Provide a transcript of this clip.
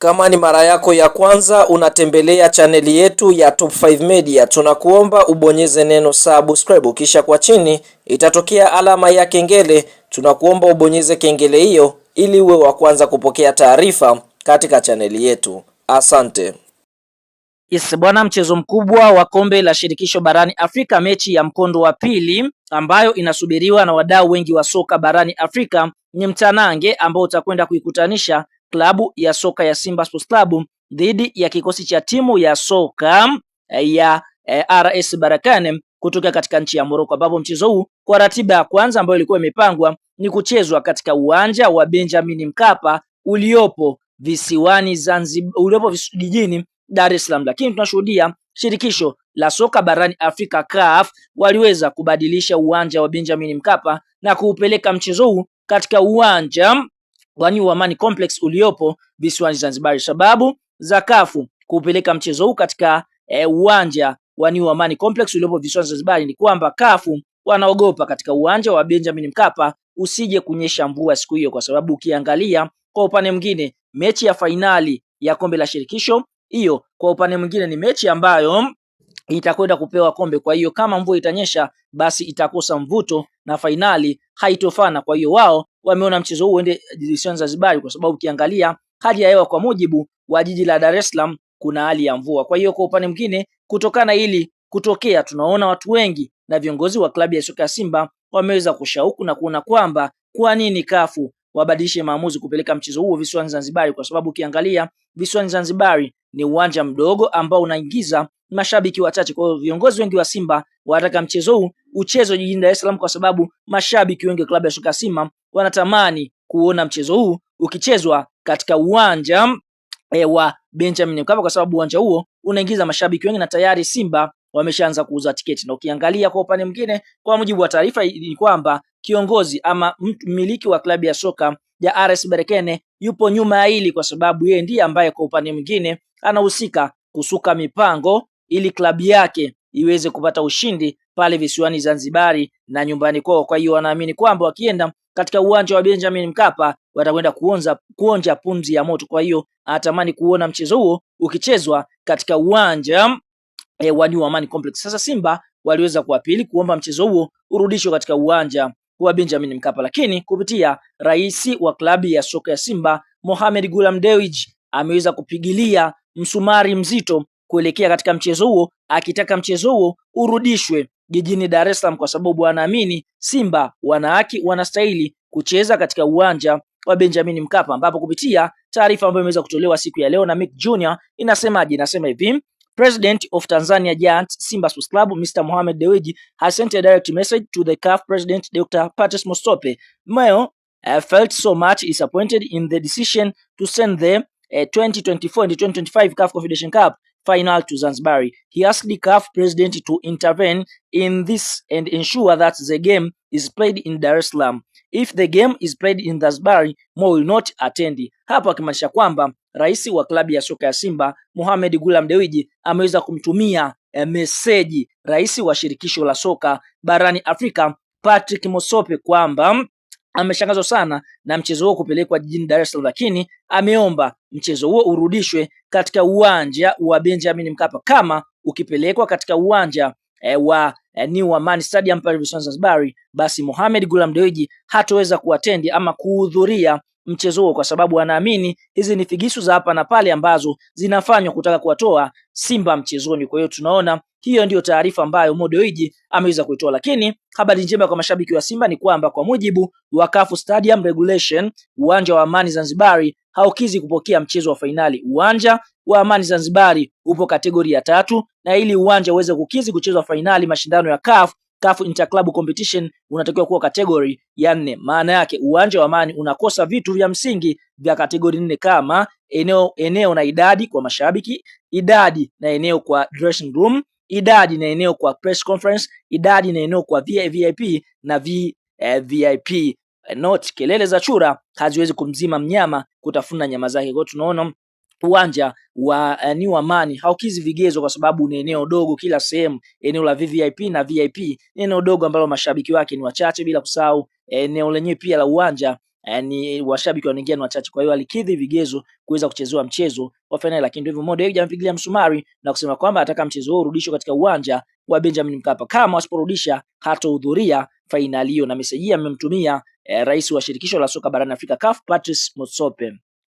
Kama ni mara yako ya kwanza unatembelea chaneli yetu ya Top 5 Media, tunakuomba ubonyeze neno subscribe, kisha kwa chini itatokea alama ya kengele. Tunakuomba ubonyeze kengele hiyo ili uwe wa kwanza kupokea taarifa katika chaneli yetu. Asante. Yes, bwana, mchezo mkubwa wa kombe la shirikisho barani Afrika, mechi ya mkondo wa pili ambayo inasubiriwa na wadau wengi wa soka barani Afrika ni mtanange ambao utakwenda kuikutanisha klabu ya soka ya Simba Sports Club dhidi ya kikosi cha timu ya soka ya RS Berkane kutoka katika nchi ya Morocco, ambapo mchezo huu kwa ratiba ya kwanza ambayo ilikuwa imepangwa ni kuchezwa katika uwanja wa Benjamin Mkapa uliopo visiwani Zanzibar, uliopo jijini Dar es Salaam, lakini tunashuhudia shirikisho la soka barani Afrika CAF waliweza kubadilisha uwanja wa Benjamin Mkapa na kuupeleka mchezo huu katika uwanja wa New Amani Complex uliopo visiwani Zanzibar. Sababu za CAF kuupeleka mchezo huu katika uwanja wa New Amani Complex uliopo visiwani Zanzibar ni kwamba CAF wanaogopa katika uwanja wa Benjamin Mkapa usije kunyesha mvua siku hiyo, kwa sababu ukiangalia kwa upande mwingine mechi ya fainali ya kombe la shirikisho hiyo kwa upande mwingine ni mechi ambayo itakwenda kupewa kombe. Kwa hiyo kama mvua itanyesha, basi itakosa mvuto na fainali haitofana. Kwa hiyo wao wameona mchezo huu uende visiwani Zanzibar, kwa sababu ukiangalia hali ya hewa kwa mujibu wa jiji la Dar es Salaam kuna hali ya mvua. Kwa hiyo kwa upande mwingine, kutokana ili kutokea, tunaona watu wengi na viongozi wa klabu ya soka ya Simba wameweza kushauku na kuona kwamba kwa nini kafu wabadilishe maamuzi kupeleka mchezo huo visiwani Zanzibar, kwa sababu ukiangalia visiwani Zanzibar ni uwanja mdogo ambao unaingiza mashabiki wachache. Kwa hiyo viongozi wengi wa Simba wanataka mchezo huu uchezwe jijini Dar es Salaam, kwa sababu mashabiki wengi wa klabu ya soka Simba wanatamani kuona mchezo huu ukichezwa katika uwanja wa Benjamin Mkapa, kwa sababu uwanja huo unaingiza mashabiki wengi na tayari Simba wameshaanza kuuza tiketi. Na ukiangalia kwa upande mwingine, kwa mujibu wa taarifa ni kwamba kiongozi ama mmiliki wa klabu ya soka ya RS Berkane yupo nyuma ya hili, kwa sababu yeye ndiye ambaye kwa upande mwingine anahusika kusuka mipango ili klabu yake iweze kupata ushindi pale visiwani Zanzibari na nyumbani kwao. Kwa hiyo wanaamini kwamba wakienda katika uwanja wa Benjamin Mkapa watakwenda kuonja pumzi ya moto. Kwa hiyo anatamani kuona mchezo huo ukichezwa katika uwanja wa New Amani Complex. Sasa Simba waliweza kuapili kuomba mchezo huo urudishwe katika uwanja wa Benjamin Mkapa, lakini kupitia rais wa klabu ya soka ya Simba Mohamed Gulam Dewji ameweza kupigilia msumari mzito kuelekea katika mchezo huo, akitaka mchezo huo urudishwe jijini Dar es Salaam, kwa sababu anaamini Simba wana haki, wanastahili kucheza katika uwanja wa Benjamin Mkapa, ambapo kupitia taarifa ambayo imeweza kutolewa siku ya leo na Mick Junior inasemaje? Inasema hivi: President of Tanzania Giants Simba Sports Club, Mr. Mohamed Dewji, has sent a direct message to the CAF President Dr. Patrice Motsepe. Mayo felt so much disappointed in the decision to send the 2024 and 2025 CAF Confederation Cup final to Zanzibar. He asked the CAF President to intervene in this and ensure that the game is played in Dar es Salaam. If the game is played in Zanzibar, Mo will not attend. Hapo akimaanisha kwamba rais wa klabu ya soka ya Simba Mohamed Gulam Dewji ameweza kumtumia meseji rais wa shirikisho la soka barani Afrika Patrick Motsepe kwamba ameshangazwa sana na mchezo huo kupelekwa jijini Dar es Salaam, lakini ameomba mchezo huo urudishwe katika uwanja wa Benjamin Mkapa. Kama ukipelekwa katika uwanja wa New Amani Stadium pale visiwani Zanzibar, basi Mohamed Gulam Dewji hataweza kuatendi ama kuhudhuria mchezo huo, kwa sababu anaamini hizi ni figisu za hapa na pale ambazo zinafanywa kutaka kuwatoa Simba mchezoni. Kwa hiyo tunaona hiyo ndiyo taarifa ambayo Mo Dewji ameweza kuitoa, lakini habari njema kwa mashabiki wa Simba ni kwamba kwa mujibu wa CAF Stadium Regulation, uwanja wa Amani Zanzibar haukizi kupokea mchezo wa fainali. Uwanja wa Amani Zanzibar upo kategori ya 3, na ili uwanja uweze kukizi kuchezwa fainali mashindano ya CAF Interclub Competition unatakiwa kuwa kategori ya 4. Maana yake uwanja wa Amani unakosa vitu vya msingi vya kategori 4 kama eneo na idadi kwa mashabiki, idadi na eneo kwa dressing room, idadi na eneo kwa press conference, idadi na eneo kwa VIP na VIP. Note, kelele za chura haziwezi kumzima mnyama kutafuna nyama zake. Kwa hiyo tunaona uwanja wa New Amani haukizi vigezo, kwa sababu ni eneo dogo kila sehemu. Eneo la VVIP na VIP ni eneo dogo ambalo mashabiki wake ni wachache, bila kusahau eneo lenyewe pia la uwanja ni washabiki wanaingia ni wachache, kwa hiyo alikidhi vigezo kuweza kuchezewa mchezo wa fainali, lakini ndivyo Mo Dewji ampigilia msumari na kusema kwamba ataka mchezo huo urudishwe katika uwanja wa Benjamin Mkapa. Kama wasiporudisha hatohudhuria fainali hiyo, na meseji amemtumia rais wa shirikisho la soka barani Afrika CAF Patrice Motsepe.